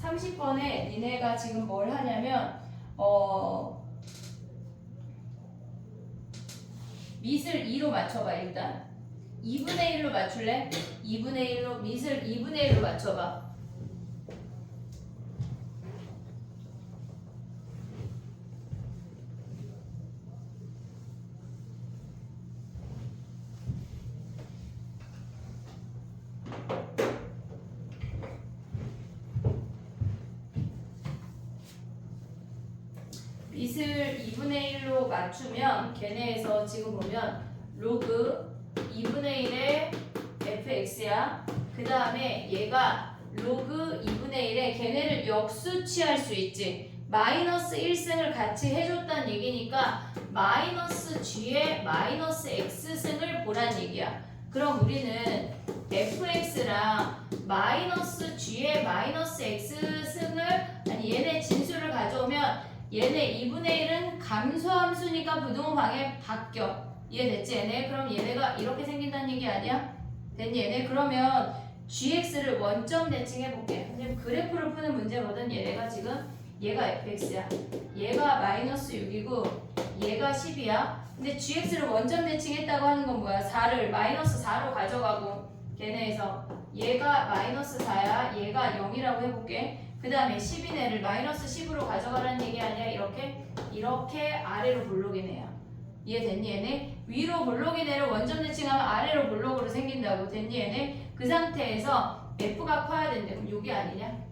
30번에 니네가 지금 뭘 하냐면 밑을 2로 맞춰봐. 일단 2분의 1로 맞출래? 2분의 1로 밑을 2분의 1로 맞춰봐. 밑을 2분의 1로 맞추면 걔네에서 지금 보면 로그 2분의 1의 fx야. 그 다음에 얘가 로그 2분의 1에 걔네를 역수치할 수 있지. 마이너스 1승을 같이 해줬다는 얘기니까 마이너스 g에 마이너스 x승을 보란 얘기야. 그럼 우리는 fx랑 마이너스 g에 마이너스 x승을 아니 얘네 진수를 가져오면 얘네 2분의 1은 감소함수니까 부등호 방에 바뀌어. 이해됐지 얘네? 그럼 얘네가 이렇게 생긴다는 얘기 아니야? 됐니 얘네? 그러면 gx를 원점 대칭해볼게. 선생님 그래프를 푸는 문제거든. 얘네가 지금 얘가 fx야. 얘가 마이너스 6이고 얘가 10이야. 근데 gx를 원점 대칭했다고 하는 건 뭐야? 4를 마이너스 4로 가져가고 걔네에서 얘가 마이너스 4야. 얘가 0이라고 해볼게. 그 다음에 10인 애를 마이너스 10으로 가져가라는 얘기 아니야? 이렇게 아래로 볼록인 애야. 이해됐니 얘네? 위로 볼록인 애를 원점 대칭하면 아래로 볼록으로 생긴다고. 됐니 얘네? 그 상태에서 F가 커야 된대. 그럼 여기 아니냐?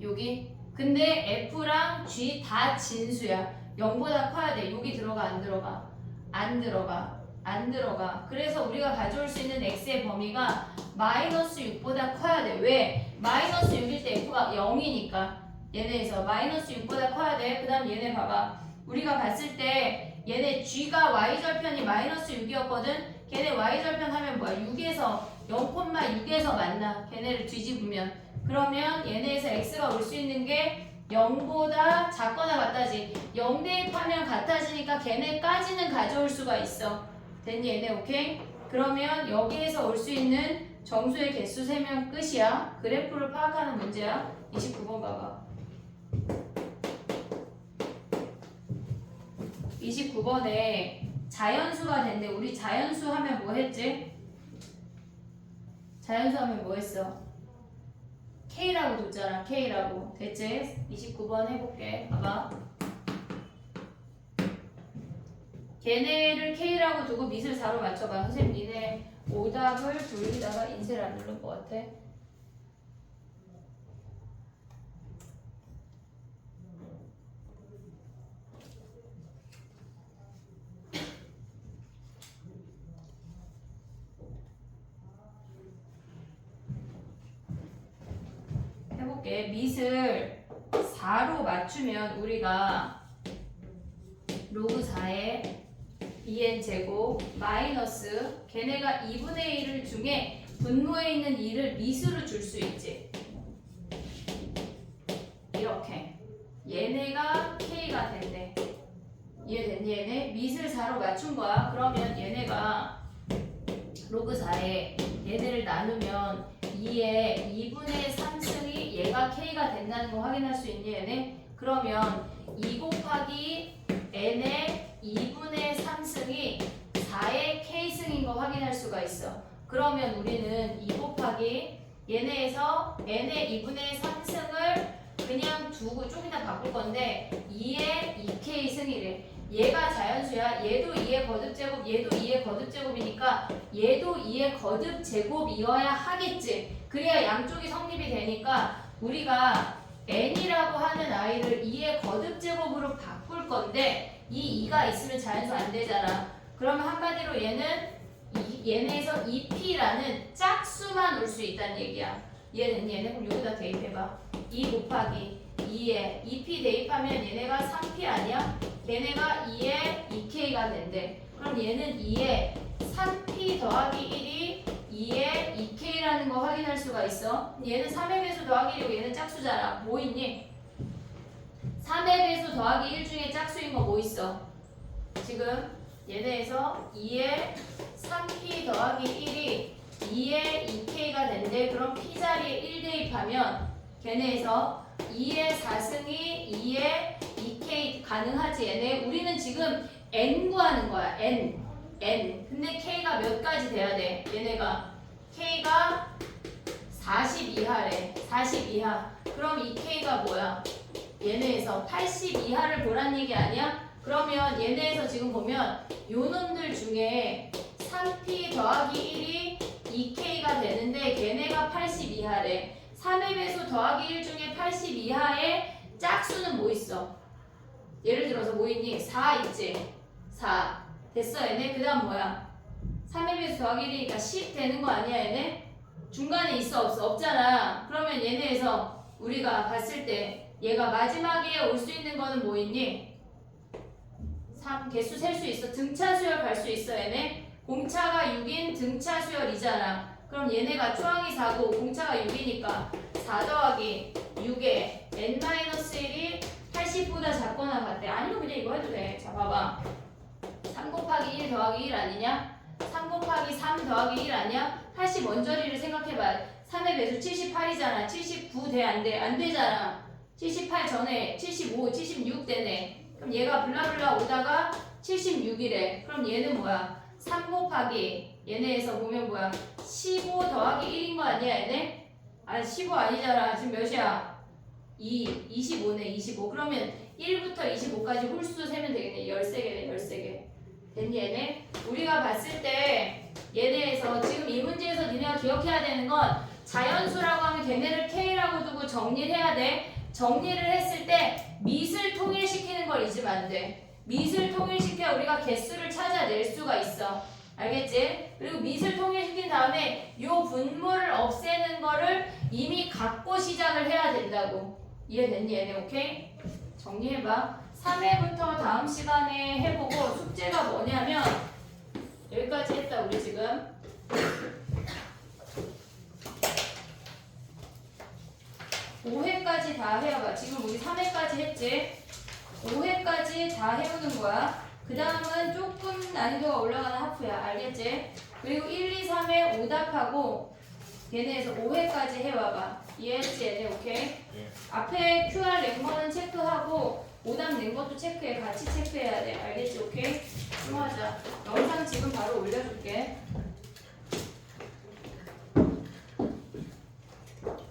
여기? 근데 F랑 G 다 진수야. 0보다 커야 돼. 여기 들어가 안 들어가? 안 들어가. 안 들어가. 그래서 우리가 가져올 수 있는 X의 범위가 마이너스 6보다 커야 돼. 왜? 마이너스 6일 때 F가 0이니까. 얘네에서 마이너스 6보다 커야 돼. 그 다음 얘네 봐봐. 우리가 봤을 때 얘네 G가 Y절편이 마이너스 6이었거든. 걔네 Y절편 하면 뭐야? 6에서 0,6에서 만나. 걔네를 뒤집으면. 그러면 얘네에서 X가 올 수 있는 게 0보다 작거나 같다지. 0 대입하면 같아지니까 걔네까지는 가져올 수가 있어. 됐니 얘네? 오케이? 그러면 여기에서 올 수 있는 정수의 개수 세면 끝이야. 그래프를 파악하는 문제야. 29번 봐봐. 29번에 자연수가 된대. 우리 자연수 하면 뭐 했지? 자연수 하면 뭐 했어? K라고 줬잖아. K라고. 됐지? 29번 해볼게. 봐봐. 걔네를 K라고 두고 밑을 4로 맞춰봐. 선생님 니네 오답을 돌리다가 인쇄를 안 누른 것 같아. 해볼게. 밑을 4로 맞추면 우리가 로그 4에 2n제곱 마이너스 걔네가 2분의 1을 중에 분모에 있는 2를 밑으로 줄 수 있지. 이렇게 얘네가 K가 된대. 이해됐니 얘네? 밑을 4로 맞춘 거야. 그러면 얘네가 로그 4에 얘네를 나누면 2의 2분의 3승이 얘가 K가 된다는 거 확인할 수 있니 얘네? 그러면 2 곱하기 n의 2분의 3승이 4의 K승인 거 확인할 수가 있어. 그러면 우리는 2 곱하기 얘네에서 n의 2분의 3승을 그냥 두고 좀 이따 바꿀 건데 2의 2K승이래. 얘가 자연수야. 얘도 2의 거듭제곱, 얘도 2의 거듭제곱이니까 얘도 2의 거듭제곱이어야 하겠지. 그래야 양쪽이 성립이 되니까 우리가 n이라고 하는 아이를 2의 거듭제곱으로 바꿀 건데 이 2가 있으면 자연수 안 되잖아. 그러면 한마디로 얘네에서 2p라는 짝수만 올 수 있다는 얘기야. 이해됐니? 얘네 그럼 여기다 대입해봐. 2 곱하기 2에 2p 대입하면 얘네가 3p 아니야? 걔네가 2에 2k가 된대. 그럼 얘는 2에 3p 더하기 1이 2에 2k라는 거 확인할 수가 있어. 얘는 3의 배수 더하기 1이고 얘는 짝수잖아. 뭐 있니? 3의 배수 더하기 1 중에 짝수인 거 뭐 있어? 지금 얘네에서 2에 3p 더하기 1이 2에 2k가 된대. 그럼 p 자리에 1 대입하면 걔네에서 2의 4승이 2의 2k 가능하지 얘네. 우리는 지금 n 구하는 거야. n. 근데 k가 몇 가지 돼야 돼? 얘네가 k가 40 이하래. 40 이하. 그럼 이 k가 뭐야? 얘네에서 80 이하를 보란 얘기 아니야? 그러면 얘네에서 지금 보면 요 놈들 중에 3p 더하기 1이 2k가 되는데 걔네가 80 이하래. 3의 배수 더하기 1 중에 80 이하의 짝수는 뭐 있어? 예를 들어서 뭐 있니? 4 있지? 4 됐어 얘네? 그 다음 뭐야? 3의 배수 더하기 1이니까 10 되는 거 아니야 얘네? 중간에 있어 없어? 없잖아. 그러면 얘네에서 우리가 봤을 때 얘가 마지막에 올 수 있는 거는 뭐 있니? 3 개수 셀 수 있어. 등차 수열 갈 수 있어 얘네? 공차가 6인 등차 수열이잖아. 그럼 얘네가 초항이 4고 공차가 6이니까 4 더하기 6에 n-1이 80보다 작거나 같대. 아니면 그냥 이거 해도 돼. 자 봐봐. 3 곱하기 1 더하기 1 아니냐? 3 곱하기 3 더하기 1 아니야? 80 원저리를 생각해봐. 3의 배수 78이잖아. 79 돼, 안 돼? 안 되잖아. 78 전에 75, 76 되네. 그럼 얘가 블라블라 오다가 76이래. 그럼 얘는 뭐야? 3 곱하기 얘네에서 보면 뭐야? 15 더하기 1인 거 아니야, 얘네? 아, 15 아니잖아. 지금 몇이야? 25네, 25. 그러면 1부터 25까지 홀수 세면 되겠네. 13개네, 13개. 됐니, 얘네? 우리가 봤을 때 얘네에서 지금 이 문제에서 니네가 기억해야 되는 건 자연수라고 하면 걔네를 K라고 두고 정리를 해야 돼. 정리를 했을 때 밑을 통일시키는 걸 잊으면 안 돼. 밑을 통일시켜야 우리가 개수를 찾아낼 수가 있어. 알겠지? 그리고 밑을 통일시킨 다음에 요 분모를 없애는 거를 이미 갖고 시작을 해야 된다고. 이해됐니 얘네? 오케이? 정리해봐. 3회부터 다음 시간에 해보고 숙제가 뭐냐면 여기까지 했다 우리 지금. 5회까지 다 해와봐. 지금 우리 3회까지 했지? 5회까지 다 해오는 거야. 그 다음은 조금 난이도가 올라가는 하프야. 알겠지? 그리고 1, 2, 3회 오답하고 얘네에서 5회까지 해와봐. 이해했지 얘네? 오케이? 예. 앞에 QR 낸 거는 체크하고 오답 낸 것도 체크해. 같이 체크해야 돼. 알겠지? 오케이? 수고하자. 영상 지금 바로 올려줄게.